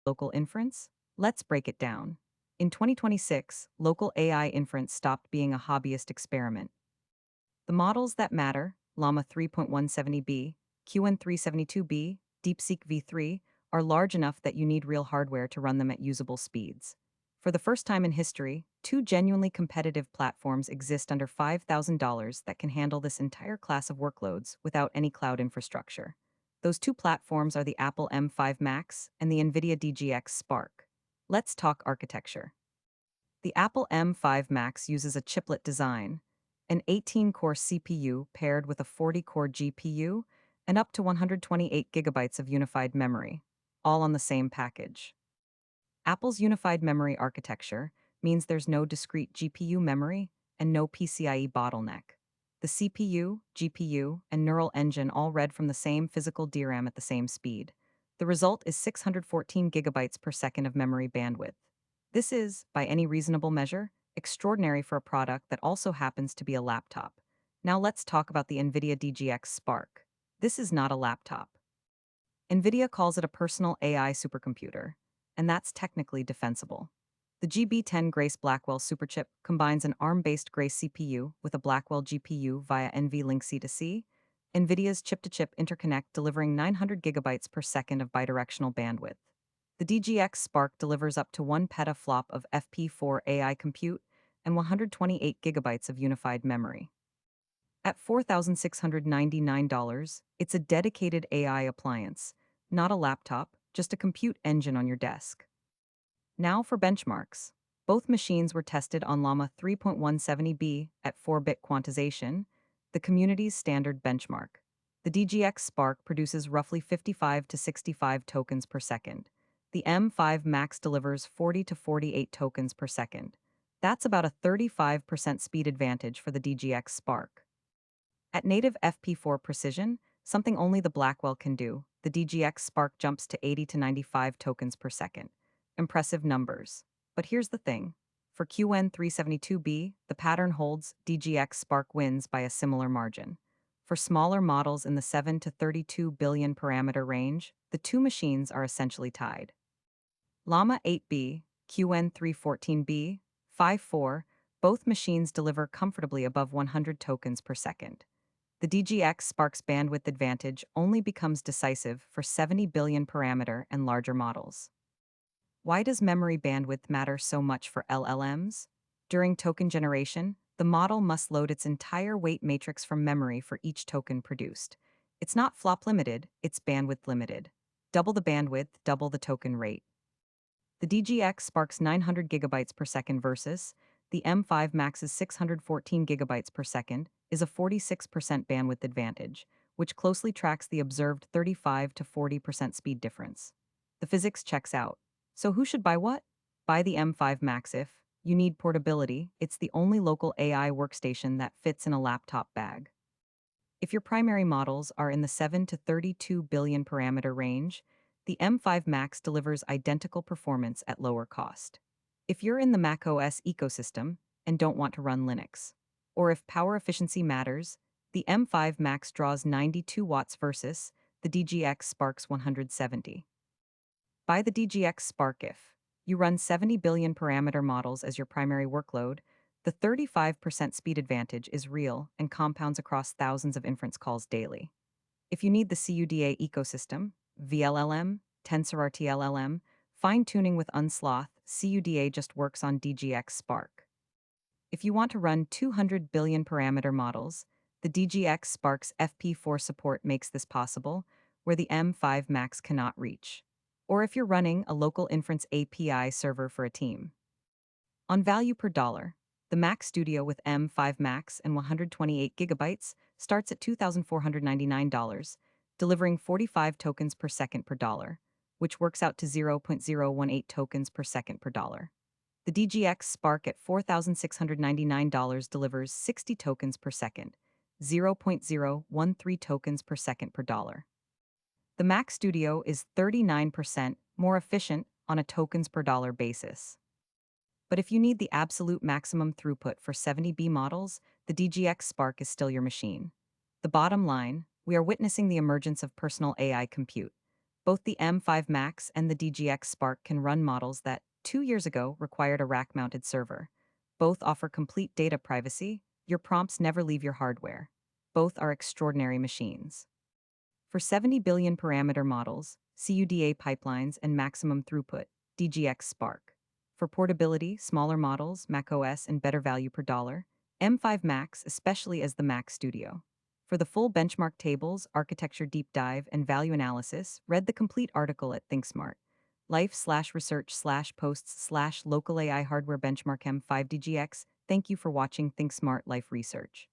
Local inference? Let's break it down. In 2026, local AI inference stopped being a hobbyist experiment. The models that matter, Llama 3.170B, QN372B, DeepSeek V3, are large enough that you need real hardware to run them at usable speeds. For the first time in history, two genuinely competitive platforms exist under $5,000 that can handle this entire class of workloads without any cloud infrastructure. Those two platforms are the Apple M5 Max and the NVIDIA DGX Spark. Let's talk architecture. The Apple M5 Max uses a chiplet design, an 18-core CPU paired with a 40-core GPU, and up to 128 gigabytes of unified memory, all on the same package. Apple's unified memory architecture means there's no discrete GPU memory and no PCIe bottleneck. The CPU, GPU, and neural engine all read from the same physical DRAM at the same speed. The result is 614 gigabytes per second of memory bandwidth. This is, by any reasonable measure, extraordinary for a product that also happens to be a laptop. Now let's talk about the NVIDIA DGX Spark. This is not a laptop. NVIDIA calls it a personal AI supercomputer, and that's technically defensible. The GB10 Grace Blackwell superchip combines an ARM-based Grace CPU with a Blackwell GPU via NVLink C2C, NVIDIA's chip-to-chip interconnect delivering 900 gigabytes per second of bidirectional bandwidth. The DGX Spark delivers up to 1 petaflop of FP4 AI compute and 128 gigabytes of unified memory. At $4,699, it's a dedicated AI appliance, not a laptop, just a compute engine on your desk. Now for benchmarks. Both machines were tested on Llama 3.170B at 4-bit quantization, the community's standard benchmark. The DGX Spark produces roughly 55 to 65 tokens per second. The M5 Max delivers 40 to 48 tokens per second. That's about a 35% speed advantage for the DGX Spark. At native FP4 precision, something only the Blackwell can do, the DGX Spark jumps to 80 to 95 tokens per second. Impressive numbers. But here's the thing. For QN372B, the pattern holds DGX Spark wins by a similar margin. For smaller models in the 7 to 32 billion parameter range, the two machines are essentially tied. Llama 8B, QN314B, 5.4, both machines deliver comfortably above 100 tokens per second. The DGX Spark's bandwidth advantage only becomes decisive for 70 billion parameter and larger models. Why does memory bandwidth matter so much for LLMs? During token generation, the model must load its entire weight matrix from memory for each token produced. It's not flop limited, it's bandwidth limited. Double the bandwidth, double the token rate. The DGX Spark's 900 gigabytes per second versus the M5 Max's 614 gigabytes per second is a 46% bandwidth advantage, which closely tracks the observed 35 to 40% speed difference. The physics checks out. So who should buy what? Buy the M5 Max if you need portability. It's the only local AI workstation that fits in a laptop bag. If your primary models are in the 7 to 32 billion parameter range, the M5 Max delivers identical performance at lower cost. If you're in the macOS ecosystem and don't want to run Linux, or if power efficiency matters, the M5 Max draws 92 watts versus the DGX Spark's 170. Buy the DGX Spark if you run 70 billion parameter models as your primary workload. The 35% speed advantage is real and compounds across thousands of inference calls daily. If you need the CUDA ecosystem, VLLM, TensorRT LLM, fine-tuning with Unsloth, CUDA just works on DGX Spark. If you want to run 200 billion parameter models, the DGX Spark's FP4 support makes this possible, where the M5 Max cannot reach. Or if you're running a local inference API server for a team. On value per dollar, the Mac Studio with M5 Max and 128 gigabytes starts at $2,499, delivering 45 tokens per second per dollar, which works out to 0.018 tokens per second per dollar. The DGX Spark at $4,699 delivers 60 tokens per second, 0.013 tokens per second per dollar. The Mac Studio is 39% more efficient on a tokens per dollar basis. But if you need the absolute maximum throughput for 70B models, the DGX Spark is still your machine. The bottom line, we are witnessing the emergence of personal AI compute. Both the M5 Max and the DGX Spark can run models that, 2 years ago, required a rack-mounted server. Both offer complete data privacy. Your prompts never leave your hardware. Both are extraordinary machines. For 70 billion parameter models, CUDA pipelines, and maximum throughput, DGX Spark. For portability, smaller models, macOS, and better value per dollar, M5 Max, especially as the Mac Studio. For the full benchmark tables, architecture deep dive, and value analysis, read the complete article at ThinkSmart. Life/research/posts/local AI hardware benchmark M5 DGX. Thank you for watching ThinkSmart Life Research.